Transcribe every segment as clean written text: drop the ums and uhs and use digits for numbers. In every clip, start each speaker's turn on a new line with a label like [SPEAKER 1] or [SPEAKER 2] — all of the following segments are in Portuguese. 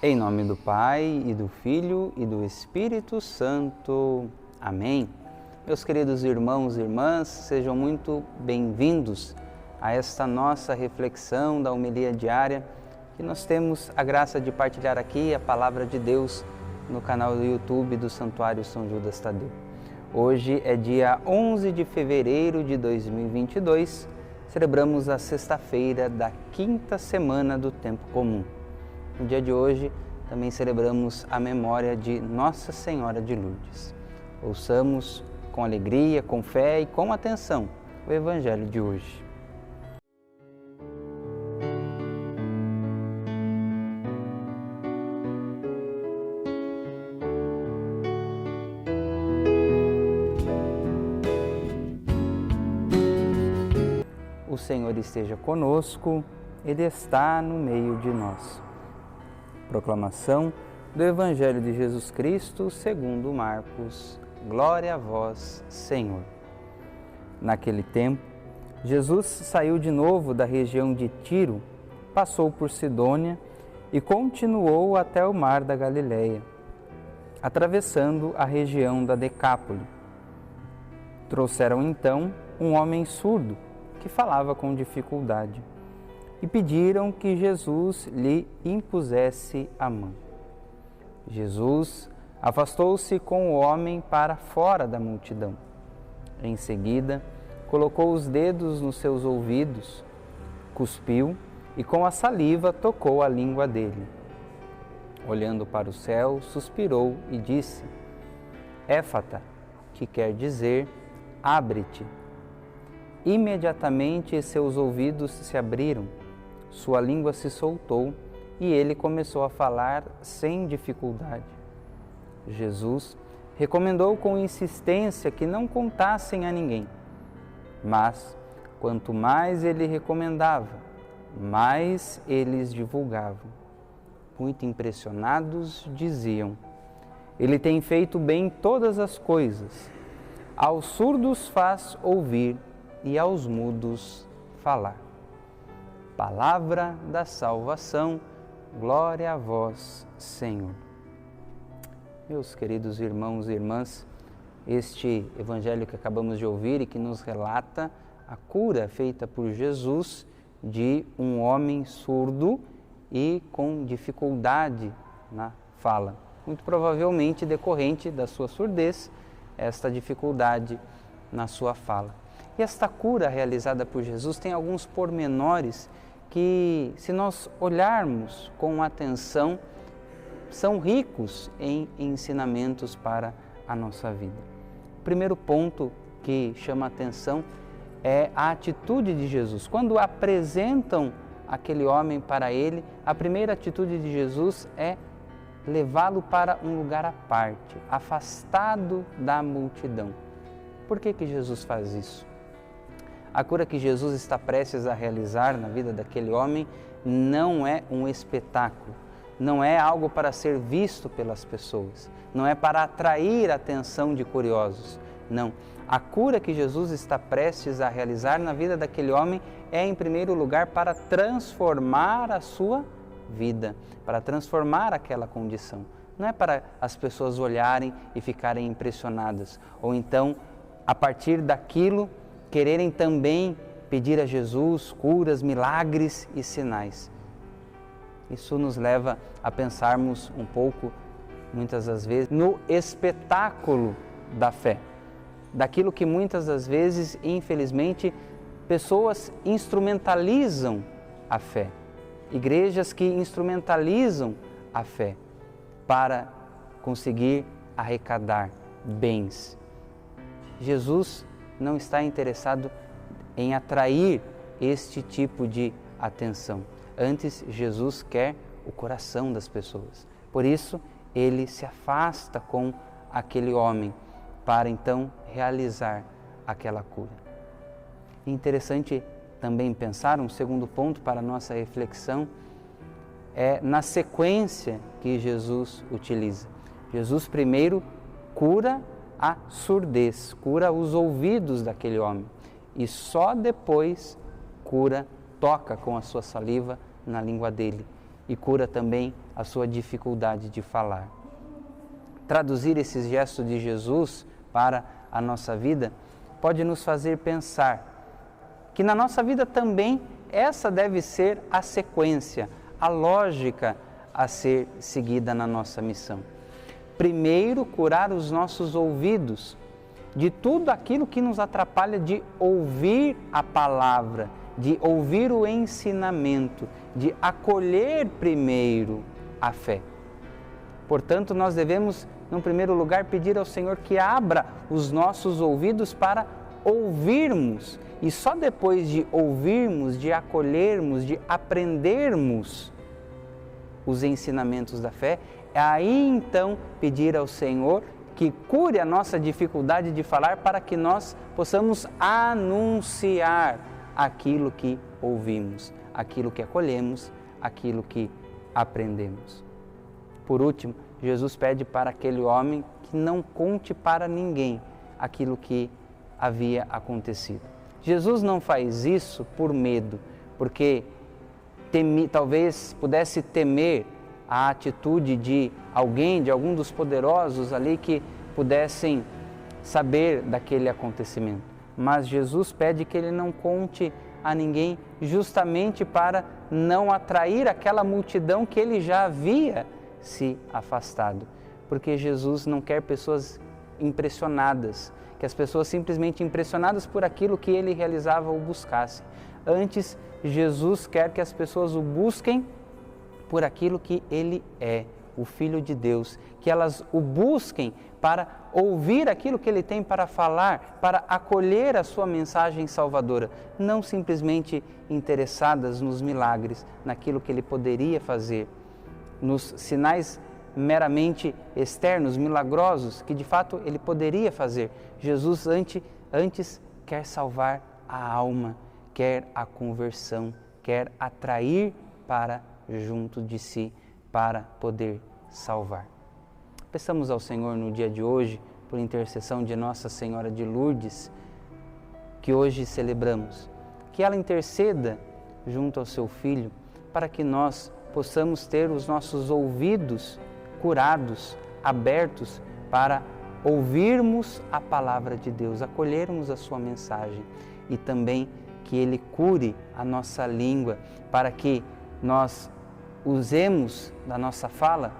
[SPEAKER 1] Em nome do Pai, e do Filho, e do Espírito Santo. Amém. Meus queridos irmãos e irmãs, sejam muito bem-vindos a esta nossa reflexão da homilia diária, que nós temos a graça de partilhar aqui a Palavra de Deus no canal do YouTube do Santuário São Judas Tadeu. Hoje é dia 11 de fevereiro de 2022, celebramos a sexta-feira da quinta semana do Tempo Comum. No dia de hoje, também celebramos a memória de Nossa Senhora de Lourdes. Ouçamos com alegria, com fé e com atenção o Evangelho de hoje. O Senhor esteja conosco, Ele está no meio de nós. Proclamação do Evangelho de Jesus Cristo segundo Marcos. Glória a vós, Senhor. Naquele tempo, Jesus saiu de novo da região de Tiro, passou por Sidônia e continuou até o mar da Galileia, atravessando a região da Decápole. Trouxeram então um homem surdo que falava com dificuldade e pediram que Jesus lhe impusesse a mão. Jesus afastou-se com o homem para fora da multidão. Em seguida, colocou os dedos nos seus ouvidos, cuspiu e com a saliva tocou a língua dele. Olhando para o céu, suspirou e disse: Éfata, que quer dizer, abre-te. Imediatamente seus ouvidos se abriram, sua língua se soltou e ele começou a falar sem dificuldade. Jesus recomendou com insistência que não contassem a ninguém. Mas, quanto mais ele recomendava, mais eles divulgavam. Muito impressionados, diziam: Ele tem feito bem todas as coisas. Aos surdos faz ouvir e aos mudos falar. Palavra da salvação, glória a vós, Senhor. Meus queridos irmãos e irmãs, este evangelho que acabamos de ouvir e que nos relata a cura feita por Jesus de um homem surdo e com dificuldade na fala, muito provavelmente decorrente da sua surdez, esta dificuldade na sua fala. E esta cura realizada por Jesus tem alguns pormenores que, se nós olharmos com atenção, são ricos em ensinamentos para a nossa vida. O primeiro ponto que chama a atenção é a atitude de Jesus. Quando apresentam aquele homem para ele, a primeira atitude de Jesus é levá-lo para um lugar à parte, afastado da multidão. Por que Jesus faz isso? A cura que Jesus está prestes a realizar na vida daquele homem não é um espetáculo, não é algo para ser visto pelas pessoas, não é para atrair a atenção de curiosos, não. A cura que Jesus está prestes a realizar na vida daquele homem é, em primeiro lugar, para transformar a sua vida, para transformar aquela condição. Não é para as pessoas olharem e ficarem impressionadas, ou então, a partir daquilo, quererem também pedir a Jesus curas, milagres e sinais. Isso nos leva a pensarmos um pouco, muitas das vezes, no espetáculo da fé. Daquilo que muitas das vezes, infelizmente, pessoas instrumentalizam a fé. Igrejas que instrumentalizam a fé para conseguir arrecadar bens. Jesus não está interessado em atrair este tipo de atenção. Antes, Jesus quer o coração das pessoas. Por isso, ele se afasta com aquele homem para então realizar aquela cura. Interessante também pensar, um segundo ponto para a nossa reflexão, é na sequência que Jesus utiliza. Jesus primeiro cura a surdez, cura os ouvidos daquele homem e só depois toca com a sua saliva na língua dele e cura também a sua dificuldade de falar. Traduzir esses gestos de Jesus para a nossa vida pode nos fazer pensar que na nossa vida também essa deve ser a sequência, a lógica a ser seguida na nossa missão. Primeiro, curar os nossos ouvidos de tudo aquilo que nos atrapalha de ouvir a palavra, de ouvir o ensinamento, de acolher primeiro a fé. Portanto, nós devemos, no primeiro lugar, pedir ao Senhor que abra os nossos ouvidos para ouvirmos. E só depois de ouvirmos, de acolhermos, de aprendermos os ensinamentos da fé, aí então pedir ao Senhor que cure a nossa dificuldade de falar para que nós possamos anunciar aquilo que ouvimos, aquilo que acolhemos, aquilo que aprendemos. Por último, Jesus pede para aquele homem que não conte para ninguém aquilo que havia acontecido. Jesus não faz isso por medo, porque talvez pudesse temer a atitude de alguém, de algum dos poderosos ali que pudessem saber daquele acontecimento. Mas Jesus pede que ele não conte a ninguém justamente para não atrair aquela multidão que ele já havia se afastado. Porque Jesus não quer pessoas impressionadas, que as pessoas simplesmente impressionadas por aquilo que ele realizava o buscassem. Antes, Jesus quer que as pessoas o busquem por aquilo que ele é, o Filho de Deus, que elas o busquem para ouvir aquilo que ele tem para falar, para acolher a sua mensagem salvadora, não simplesmente interessadas nos milagres, naquilo que ele poderia fazer, nos sinais meramente externos, milagrosos, que de fato ele poderia fazer. Jesus antes quer salvar a alma, quer a conversão, quer atrair para junto de si, para poder salvar. Peçamos ao Senhor no dia de hoje, por intercessão de Nossa Senhora de Lourdes, que hoje celebramos, que ela interceda junto ao seu Filho, para que nós possamos ter os nossos ouvidos curados, abertos, para ouvirmos a palavra de Deus, acolhermos a sua mensagem e também que Ele cure a nossa língua, para que nós usemos da nossa fala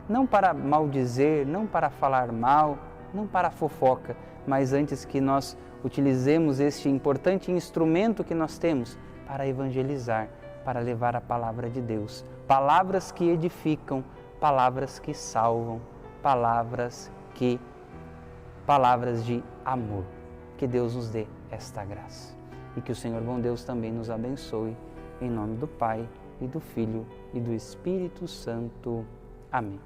[SPEAKER 1] não para maldizer, não para falar mal, não para fofoca, mas antes que nós utilizemos este importante instrumento que nós temos para evangelizar, para levar a palavra de Deus. Palavras que edificam, palavras que salvam, palavras de amor. Que Deus nos dê esta graça. E que o Senhor bom Deus também nos abençoe. Em nome do Pai, e do Filho, e do Espírito Santo. Amém.